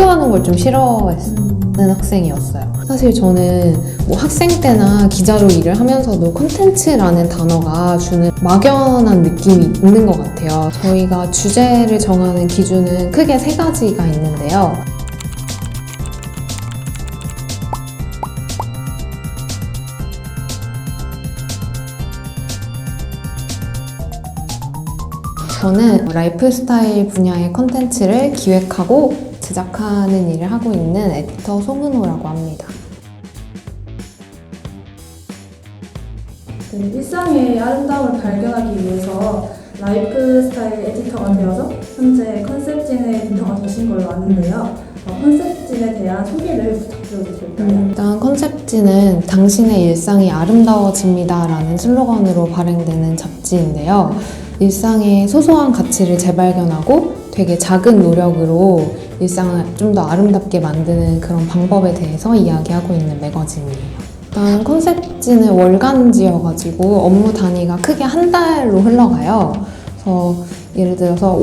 가는 걸 좀 싫어했는 학생이었어요. 사실 저는 뭐 학생 때나 기자로 일을 하면서도 콘텐츠라는 단어가 주는 막연한 느낌이 있는 것 같아요. 저희가 주제를 정하는 기준은 크게 3가지가 있는데요. 저는 라이프스타일 분야의 콘텐츠를 기획하고 제작하는 일을 하고 있는 에디터 송은호라고 합니다. 일상의 아름다움을 발견하기 위해서 라이프스타일 에디터가 되어서 현재 컨셉진 에디터가 되신 걸로 아는데요. 컨셉진에 대한 소개를 부탁드려도 될까요? 일단 컨셉진은 당신의 일상이 아름다워집니다 라는 슬로건으로 발행되는 잡지인데요. 일상의 소소한 가치를 재발견하고 되게 작은 노력으로 일상을 좀 더 아름답게 만드는 그런 방법에 대해서 이야기하고 있는 매거진이에요. 일단 컨셉진은 월간지여가지고 업무 단위가 크게 한 달로 흘러가요. 그래서 예를 들어서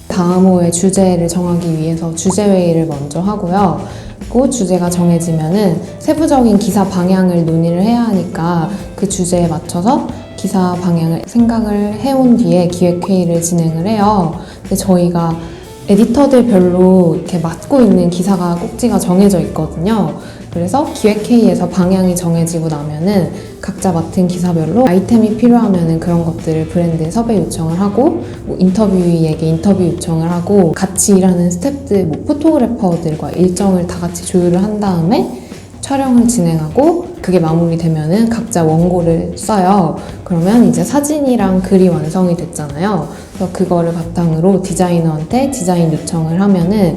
다음 호의 주제를 정하기 위해서 주제회의를 먼저 하고요. 그리고 주제가 정해지면은 세부적인 기사 방향을 논의를 해야 하니까 그 주제에 맞춰서 기사 방향을 생각을 해온 뒤에 기획회의를 진행을 해요. 근데 저희가 에디터들별로 이렇게 맡고 있는 기사가 꼭지가 정해져 있거든요. 그래서 기획회의에서 방향이 정해지고 나면은 각자 맡은 기사별로 아이템이 필요하면은 그런 것들을 브랜드에 섭외 요청을 하고 뭐 인터뷰이에게 인터뷰 요청을 하고 같이 일하는 스태프들, 뭐 포토그래퍼들과 일정을 다 같이 조율을 한 다음에 촬영을 진행하고 그게 마무리되면은 각자 원고를 써요. 그러면 이제 사진이랑 글이 완성이 됐잖아요. 그래서 그거를 바탕으로 디자이너한테 디자인 요청을 하면은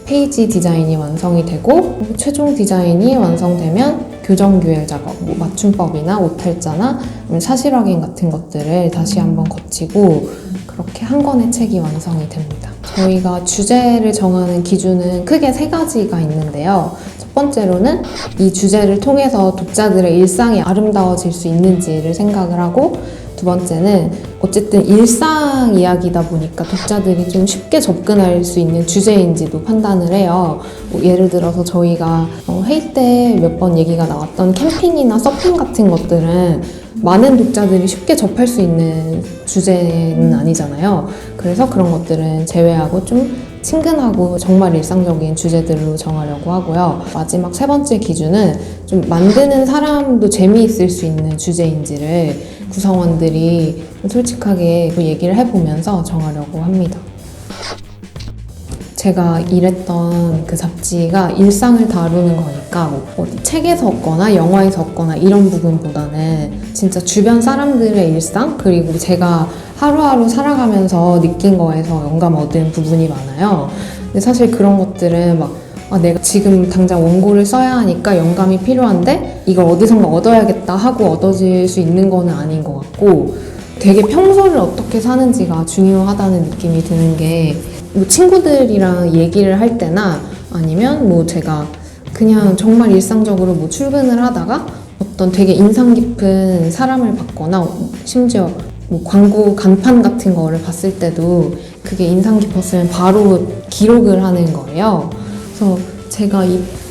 페이지 디자인이 완성이 되고 최종 디자인이 완성되면 교정 규율 작업, 뭐 맞춤법이나 오탈자나 사실 확인 같은 것들을 다시 한번 거치고 그렇게 한 권의 책이 완성이 됩니다. 저희가 주제를 정하는 기준은 크게 3가지가 있는데요. 첫 번째로는 이 주제를 통해서 독자들의 일상이 아름다워질 수 있는지를 생각을 하고, 두 번째는 어쨌든 일상 이야기다 보니까 독자들이 좀 쉽게 접근할 수 있는 주제인지도 판단을 해요. 뭐 예를 들어서 저희가 회의 때 몇 번 얘기가 나왔던 캠핑이나 서핑 같은 것들은 많은 독자들이 쉽게 접할 수 있는 주제는 아니잖아요. 그래서 그런 것들은 제외하고 좀 친근하고 정말 일상적인 주제들로 정하려고 하고요. 마지막 3번째 기준은 좀 만드는 사람도 재미있을 수 있는 주제인지를 구성원들이 솔직하게 얘기를 해보면서 정하려고 합니다. 제가 일했던 그 잡지가 일상을 다루는 거니까 뭐 어디 책에 섰거나 영화에 섰거나 이런 부분보다는 진짜 주변 사람들의 일상, 그리고 제가 하루하루 살아가면서 느낀 거에서 영감 얻은 부분이 많아요. 근데 사실 그런 것들은 막 내가 지금 당장 원고를 써야 하니까 영감이 필요한데 이걸 어디선가 얻어야겠다 하고 얻어질 수 있는 거는 아닌 것 같고, 되게 평소를 어떻게 사는지가 중요하다는 느낌이 드는 게, 뭐 친구들이랑 얘기를 할 때나 아니면 뭐 제가 그냥 정말 일상적으로 뭐 출근을 하다가 어떤 되게 인상 깊은 사람을 봤거나 심지어 뭐 광고 간판 같은 거를 봤을 때도 그게 인상 깊었으면 바로 기록을 하는 거예요. 그래서 제가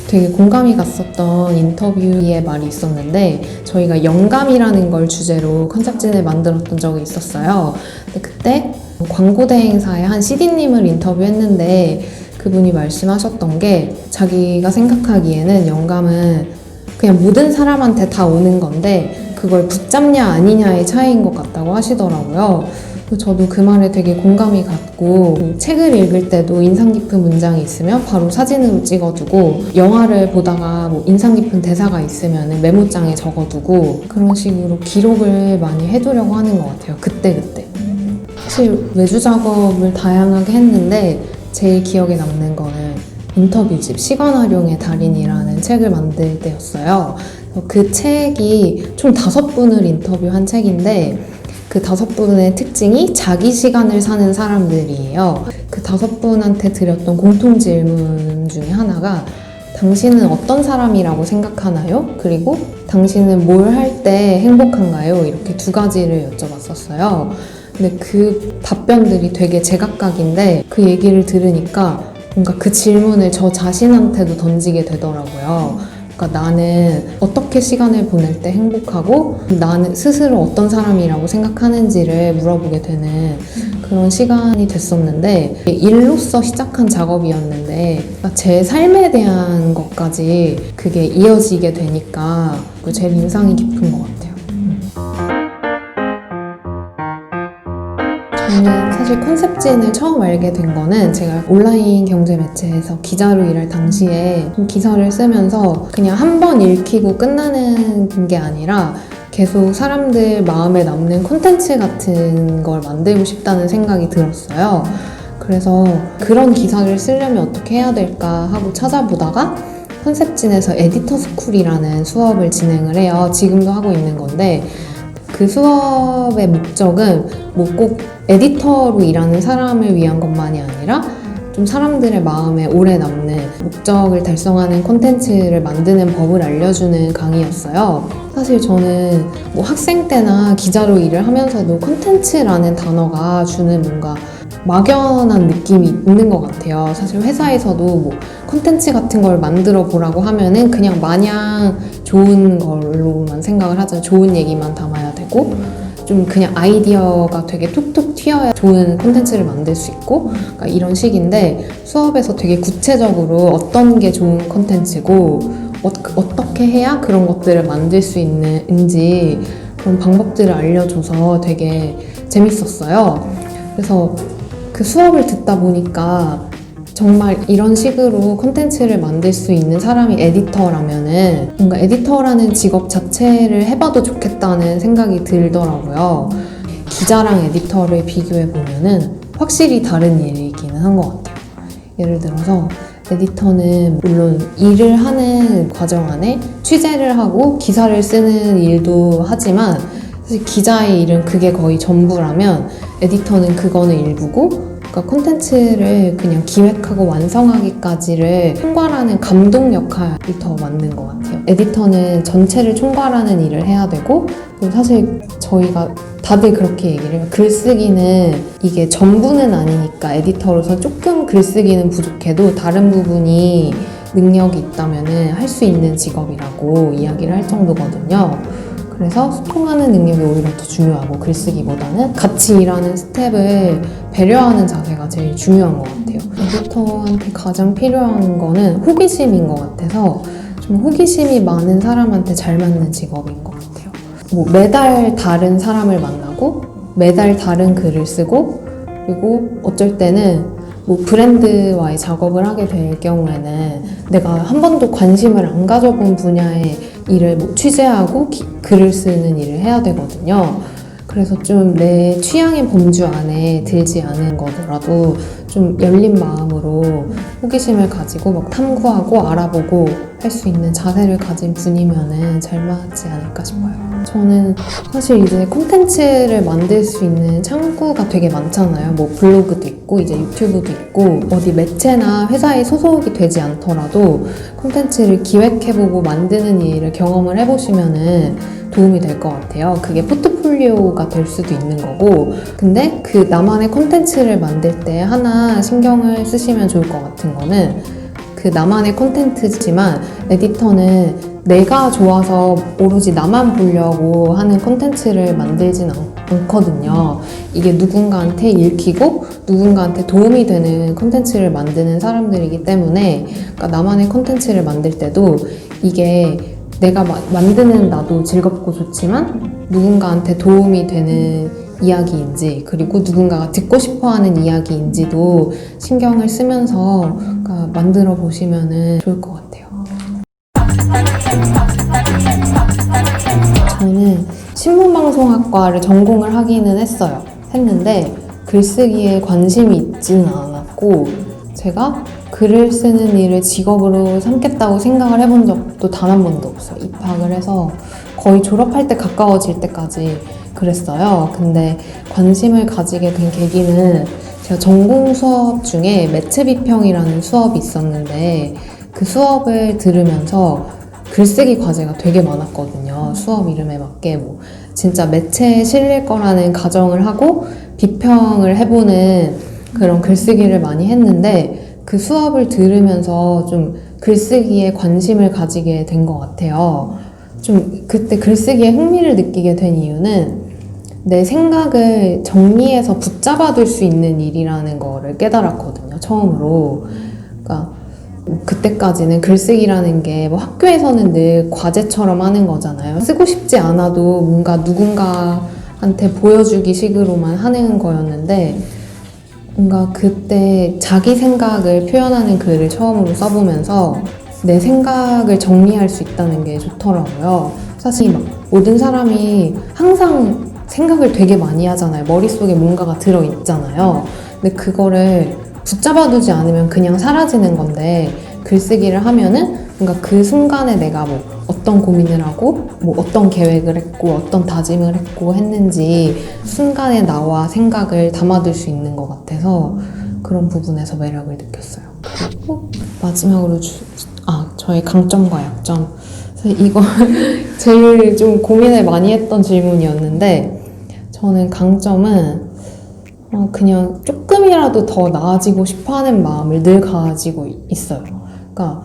되게 공감이 갔었던 인터뷰의 말이 있었는데, 저희가 영감이라는 걸 주제로 컨셉진을 만들었던 적이 있었어요. 근데 그때 광고 대행사의 한 CD님을 인터뷰했는데 그분이 말씀하셨던 게, 자기가 생각하기에는 영감은 그냥 모든 사람한테 다 오는 건데 그걸 붙잡냐 아니냐의 차이인 것 같다고 하시더라고요. 저도 그 말에 되게 공감이 갔고, 책을 읽을 때도 인상 깊은 문장이 있으면 바로 사진으로 찍어두고, 영화를 보다가 뭐 인상 깊은 대사가 있으면 메모장에 적어두고, 그런 식으로 기록을 많이 해두려고 하는 것 같아요. 그때그때. 사실 외주 작업을 다양하게 했는데 제일 기억에 남는 거는 인터뷰집 시간활용의 달인이라는 책을 만들 때였어요. 그 책이 총 5분을 인터뷰한 책인데, 그 5분의 특징이 자기 시간을 사는 사람들이에요. 그 5분한테 드렸던 공통 질문 중에 하나가 당신은 어떤 사람이라고 생각하나요? 그리고 당신은 뭘 할 때 행복한가요? 이렇게 2가지를 여쭤봤었어요. 근데 그 답변들이 되게 제각각인데 그 얘기를 들으니까 뭔가 그 질문을 저 자신한테도 던지게 되더라고요. 그러니까 나는 어떻게 시간을 보낼 때 행복하고 나는 스스로 어떤 사람이라고 생각하는지를 물어보게 되는 그런 시간이 됐었는데 일로서 시작한 작업이었는데 그러니까 제 삶에 대한 것까지 그게 이어지게 되니까 제일 인상이 깊은 것 같아요. 저는 사실 컨셉진을 처음 알게 된 거는 제가 온라인 경제 매체에서 기자로 일할 당시에 기사를 쓰면서 그냥 한 번 읽히고 끝나는 게 아니라 계속 사람들 마음에 남는 콘텐츠 같은 걸 만들고 싶다는 생각이 들었어요. 그래서 그런 기사를 쓰려면 어떻게 해야 될까 하고 찾아보다가 컨셉진에서 에디터 스쿨이라는 수업을 진행을 해요. 지금도 하고 있는 건데 그 수업의 목적은 뭐 꼭 에디터로 일하는 사람을 위한 것만이 아니라 좀 사람들의 마음에 오래 남는 목적을 달성하는 콘텐츠를 만드는 법을 알려주는 강의였어요. 사실 저는 뭐 학생 때나 기자로 일을 하면서도 콘텐츠라는 단어가 주는 뭔가 막연한 느낌이 있는 것 같아요. 사실 회사에서도 뭐 콘텐츠 같은 걸 만들어 보라고 하면은 그냥 마냥 좋은 걸로만 생각을 하잖아요. 좋은 얘기만 담아야 되고 좀 그냥 아이디어가 되게 툭툭 튀어야 좋은 콘텐츠를 만들 수 있고 그러니까 이런 식인데 수업에서 되게 구체적으로 어떤 게 좋은 콘텐츠고 어떻게 해야 그런 것들을 만들 수 있는지 그런 방법들을 알려줘서 되게 재밌었어요. 그래서 그 수업을 듣다 보니까 정말 이런 식으로 콘텐츠를 만들 수 있는 사람이 에디터라면은 뭔가 에디터라는 직업 자체를 해봐도 좋겠다는 생각이 들더라고요. 기자랑 에디터를 비교해 보면은 확실히 다른 일이기는 한 것 같아요. 예를 들어서 에디터는 물론 일을 하는 과정 안에 취재를 하고 기사를 쓰는 일도 하지만 사실 기자의 일은 그게 거의 전부라면 에디터는 그거는 일부고 그러니까 콘텐츠를 그냥 기획하고 완성하기까지를 총괄하는 감독 역할이 더 맞는 것 같아요. 에디터는 전체를 총괄하는 일을 해야 되고 그리고 사실 저희가 다들 그렇게 얘기를 해요. 글쓰기는 이게 전부는 아니니까 에디터로서 조금 글쓰기는 부족해도 다른 부분이 능력이 있다면 할 수 있는 직업이라고 이야기를 할 정도거든요. 그래서 소통하는 능력이 오히려 더 중요하고 글쓰기보다는 같이 일하는 스텝을 배려하는 자세가 제일 중요한 것 같아요. 에디터한테 가장 필요한 거는 호기심인 것 같아서 좀 호기심이 많은 사람한테 잘 맞는 직업인 것 같아요. 뭐 매달 다른 사람을 만나고 매달 다른 글을 쓰고 그리고 어쩔 때는 뭐 브랜드와의 작업을 하게 될 경우에는 내가 한 번도 관심을 안 가져본 분야의 일을 뭐 취재하고 글을 쓰는 일을 해야 되거든요. 그래서 좀 내 취향의 범주 안에 들지 않은 거더라도 좀 열린 마음으로 호기심을 가지고 막 탐구하고 알아보고 할 수 있는 자세를 가진 분이면은 잘 맞지 않을까 싶어요. 저는 사실 이제 콘텐츠를 만들 수 있는 창구가 되게 많잖아요. 뭐 블로그도 있고 이제 유튜브도 있고 어디 매체나 회사에 소속이 되지 않더라도 콘텐츠를 기획해보고 만드는 일을 경험을 해보시면은 도움이 될 것 같아요. 그게 포트폴리오가 될 수도 있는 거고 근데 그 나만의 콘텐츠를 만들 때 하나 신경을 쓰시면 좋을 것 같은 거는 그 나만의 콘텐츠지만 에디터는 내가 좋아서 오로지 나만 보려고 하는 콘텐츠를 만들진 않거든요. 이게 누군가한테 읽히고 누군가한테 도움이 되는 콘텐츠를 만드는 사람들이기 때문에 그러니까 나만의 콘텐츠를 만들 때도 이게 내가 만드는 나도 즐겁고 좋지만 누군가한테 도움이 되는 이야기인지 그리고 누군가가 듣고 싶어하는 이야기인지도 신경을 쓰면서 그러니까 만들어 보시면 좋을 것 같아요. 저는 신문방송학과를 전공을 하기는 했는데 글쓰기에 관심이 있지는 않았고 제가 글을 쓰는 일을 직업으로 삼겠다고 생각을 해본 적도 단 한 번도 없어요. 입학을 해서 거의 졸업할 때 가까워질 때까지 그랬어요. 근데 관심을 가지게 된 계기는 제가 전공 수업 중에 매체 비평이라는 수업이 있었는데 그 수업을 들으면서 글쓰기 과제가 되게 많았거든요. 수업 이름에 맞게 뭐 진짜 매체에 실릴 거라는 가정을 하고 비평을 해보는 그런 글쓰기를 많이 했는데 그 수업을 들으면서 좀 글쓰기에 관심을 가지게 된 것 같아요. 좀 그때 글쓰기에 흥미를 느끼게 된 이유는 내 생각을 정리해서 붙잡아둘 수 있는 일이라는 거를 깨달았거든요, 처음으로. 그러니까 그때까지는 글쓰기라는 게 뭐 학교에서는 늘 과제처럼 하는 거잖아요. 쓰고 싶지 않아도 뭔가 누군가한테 보여주기 식으로만 하는 거였는데 뭔가 그때 자기 생각을 표현하는 글을 처음으로 써보면서 내 생각을 정리할 수 있다는 게 좋더라고요. 사실 막 모든 사람이 항상 생각을 되게 많이 하잖아요. 머릿속에 뭔가가 들어있잖아요. 근데 그거를 붙잡아두지 않으면 그냥 사라지는 건데 글쓰기를 하면은 뭔가 그 순간에 내가 뭐 어떤 고민을 하고 뭐 어떤 계획을 했고 어떤 다짐을 했고 했는지 순간에 나와 생각을 담아둘 수 있는 것 같아서 그런 부분에서 매력을 느꼈어요. 그리고 마지막으로 저의 강점과 약점. 그래서 이거 제일 좀 고민을 많이 했던 질문이었는데 저는 강점은 그냥 조금이라도 더 나아지고 싶어 하는 마음을 늘 가지고 있어요. 그러니까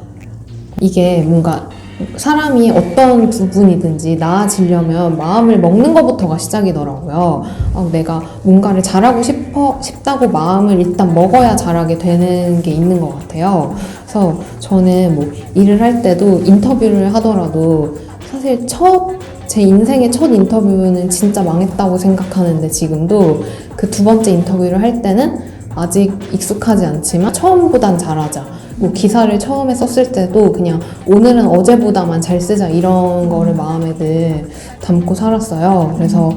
이게 뭔가 사람이 어떤 부분이든지 나아지려면 마음을 먹는 것부터가 시작이더라고요. 내가 뭔가를 잘하고 싶다고 마음을 일단 먹어야 잘하게 되는 게 있는 것 같아요. 그래서 저는 뭐 일을 할 때도 인터뷰를 하더라도 사실 제 인생의 첫 인터뷰는 진짜 망했다고 생각하는데 지금도 그 두 번째 인터뷰를 할 때는 아직 익숙하지 않지만 처음보단 잘하자. 뭐 기사를 처음에 썼을 때도 그냥 오늘은 어제보다만 잘 쓰자 이런 거를 마음에 늘 담고 살았어요. 그래서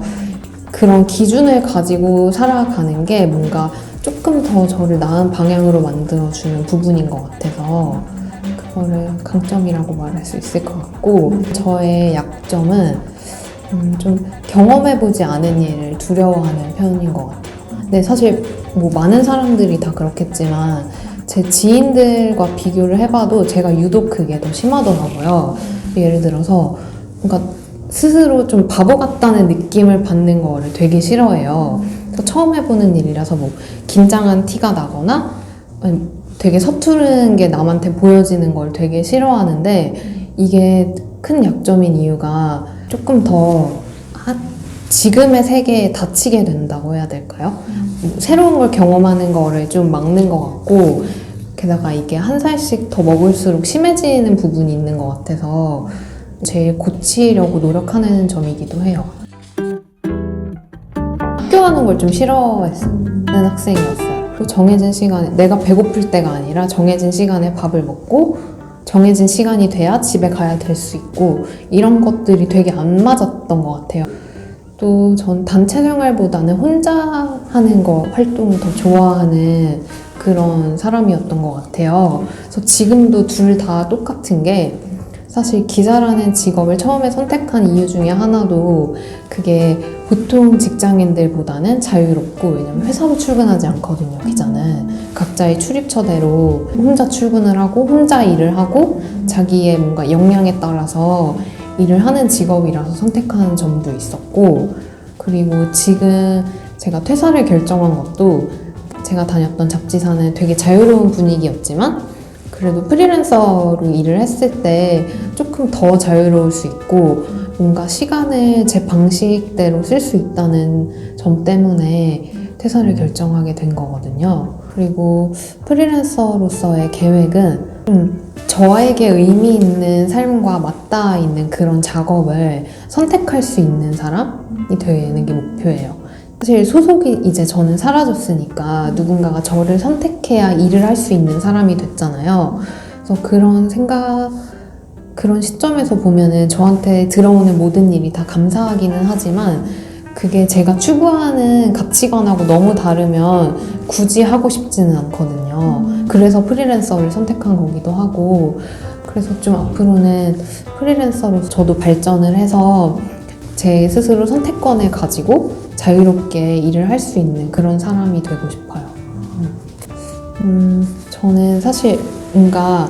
그런 기준을 가지고 살아가는 게 뭔가 조금 더 저를 나은 방향으로 만들어주는 부분인 것 같아서 그거를 강점이라고 말할 수 있을 것 같고 저의 약점은 좀 경험해보지 않은 일을 두려워하는 편인 것 같아요. 근데 사실 뭐 많은 사람들이 다 그렇겠지만 제 지인들과 비교를 해봐도 제가 유독 그게 더 심하더라고요. 예를 들어서 뭔가 스스로 좀 바보 같다는 느낌을 받는 거를 되게 싫어해요. 그래서 처음 해보는 일이라서 뭐 긴장한 티가 나거나 되게 서투른 게 남한테 보여지는 걸 되게 싫어하는데 이게 큰 약점인 이유가 조금 더 지금의 세계에 닫히게 된다고 해야 될까요? 새로운 걸 경험하는 거를 좀 막는 것 같고 게다가 이게 한 살씩 더 먹을수록 심해지는 부분이 있는 것 같아서 제일 고치려고 노력하는 점이기도 해요. 학교 가는 걸 좀 싫어하는 학생이었어요. 또 정해진 시간에 내가 배고플 때가 아니라 정해진 시간에 밥을 먹고 정해진 시간이 돼야 집에 가야 될 수 있고 이런 것들이 되게 안 맞았던 것 같아요. 또 전 단체 생활보다는 혼자 하는 활동을 더 좋아하는 그런 사람이었던 것 같아요. 그래서 지금도 둘 다 똑같은 게 사실 기자라는 직업을 처음에 선택한 이유 중에 하나도 그게 보통 직장인들보다는 자유롭고 왜냐면 회사로 출근하지 않거든요, 기자는. 각자의 출입처대로 혼자 출근을 하고 혼자 일을 하고 자기의 뭔가 역량에 따라서 일을 하는 직업이라서 선택하는 점도 있었고 그리고 지금 제가 퇴사를 결정한 것도 제가 다녔던 잡지사는 되게 자유로운 분위기였지만 그래도 프리랜서로 일을 했을 때 조금 더 자유로울 수 있고 뭔가 시간을 제 방식대로 쓸 수 있다는 점 때문에 퇴사를 결정하게 된 거거든요. 그리고 프리랜서로서의 계획은 저에게 의미 있는 삶과 맞닿아 있는 그런 작업을 선택할 수 있는 사람이 되는 게 목표예요. 사실 소속이 이제 저는 사라졌으니까 누군가가 저를 선택해야 일을 할 수 있는 사람이 됐잖아요. 그래서 그런 시점에서 보면은 저한테 들어오는 모든 일이 다 감사하기는 하지만 그게 제가 추구하는 가치관하고 너무 다르면 굳이 하고 싶지는 않거든요. 그래서 프리랜서를 선택한 거기도 하고 그래서 좀 앞으로는 프리랜서로 저도 발전을 해서 제 스스로 선택권을 가지고 자유롭게 일을 할 수 있는 그런 사람이 되고 싶어요. 저는 사실 뭔가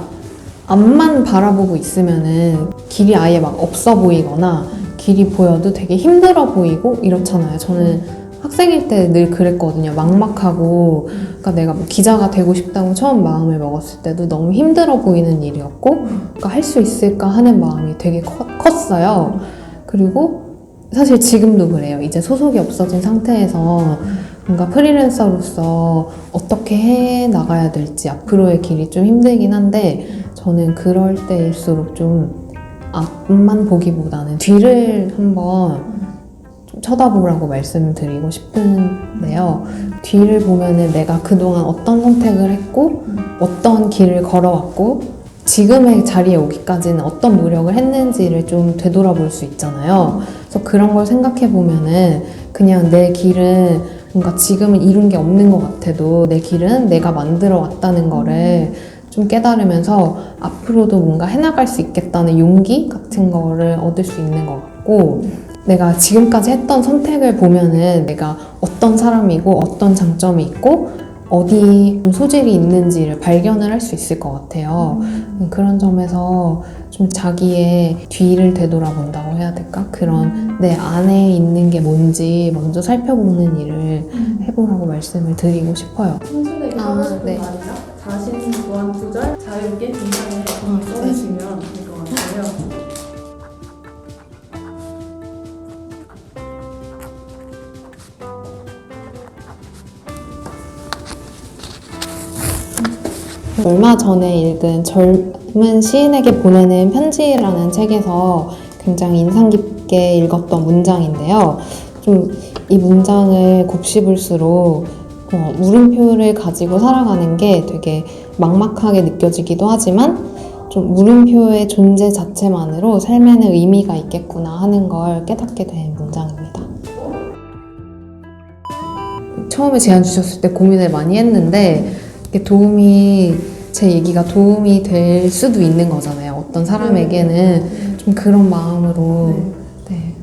앞만 바라보고 있으면은 길이 아예 막 없어 보이거나 길이 보여도 되게 힘들어 보이고 이렇잖아요. 저는 학생일 때 늘 그랬거든요. 막막하고, 그러니까 내가 뭐 기자가 되고 싶다고 처음 마음을 먹었을 때도 너무 힘들어 보이는 일이었고, 그러니까 할 수 있을까 하는 마음이 되게 컸어요. 그리고 사실 지금도 그래요. 이제 소속이 없어진 상태에서 뭔가 프리랜서로서 어떻게 해 나가야 될지 앞으로의 길이 좀 힘들긴 한데, 저는 그럴 때일수록 좀 앞만 보기보다는 뒤를 한번 좀 쳐다보라고 말씀을 드리고 싶은데요. 뒤를 보면은 내가 그동안 어떤 선택을 했고, 어떤 길을 걸어왔고, 지금의 자리에 오기까지는 어떤 노력을 했는지를 좀 되돌아볼 수 있잖아요. 그래서 그런 걸 생각해 보면은 그냥 내 길은 뭔가 지금은 이룬 게 없는 것 같아도 내 길은 내가 만들어 왔다는 거를 좀 깨달으면서 앞으로도 뭔가 해나갈 수 있겠다는 용기 같은 거를 얻을 수 있는 것 같고, 내가 지금까지 했던 선택을 보면은 내가 어떤 사람이고 어떤 장점이 있고 어디 소질이 있는지를 발견을 할 수 있을 것 같아요. 그런 점에서 좀 자기의 뒤를 되돌아본다고 해야 될까? 그런 내 안에 있는 게 뭔지 먼저 살펴보는 일을 해보라고 말씀을 드리고 싶어요. 청춘에게 하고 싶은 네. 말이나 자신 무한투절 자유롭게 긴장해 써주시면 될 것 같아요. 얼마 전에 읽은 젊은 시인에게 보내는 편지라는 책에서 굉장히 인상 깊게 읽었던 문장인데요. 좀 이 문장을 곱씹을수록 물음표를 가지고 살아가는 게 되게 막막하게 느껴지기도 하지만 좀 물음표의 존재 자체만으로 삶에는 의미가 있겠구나 하는 걸 깨닫게 된 문장입니다. 처음에 제안 주셨을 때 고민을 많이 했는데 제 얘기가 도움이 될 수도 있는 거잖아요. 어떤 사람에게는 좀 그런 마음으로. 네.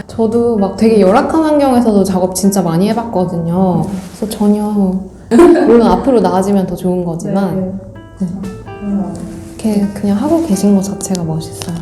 저도 막 되게 열악한 환경에서도 작업 진짜 많이 해봤거든요. 그래서 전혀, 물론 앞으로 나아지면 더 좋은 거지만, 이렇게 그냥 하고 계신 것 자체가 멋있어요.